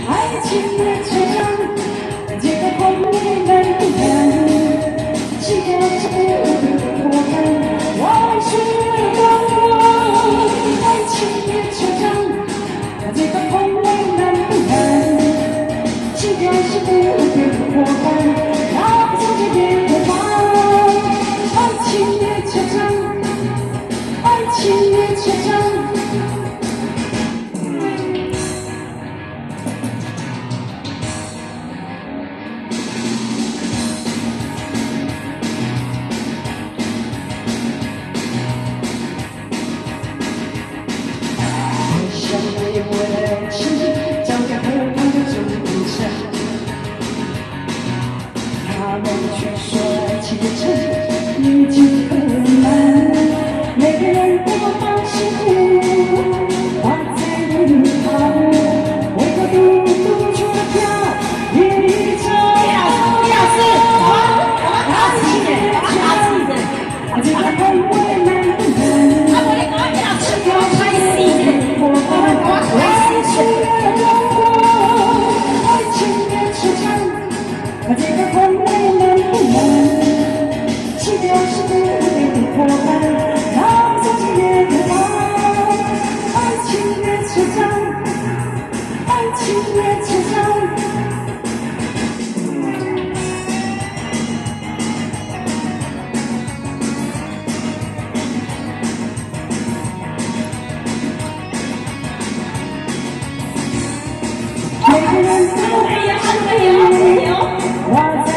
爱情列车长，这个风雨难不难？心跳是无比的伙伴，我是我。爱情列车长，这个风雨难不难？心跳是无比的伙伴，让我从这边出发。爱情列车长，爱情列车长。像没有爱情，早该和他们走一场。他们却说爱情的城已经很难，每个人都把幸福放在路旁，为何独独出了票也一场？爱情的城，这个风雨难不难？只要开心伙伴，爱情的中国，爱情的车站，这个风雨难不难？心跳是无比的伙伴，让自己也渴望。爱情的车站，爱情的车站。每个人都有幸福，我在。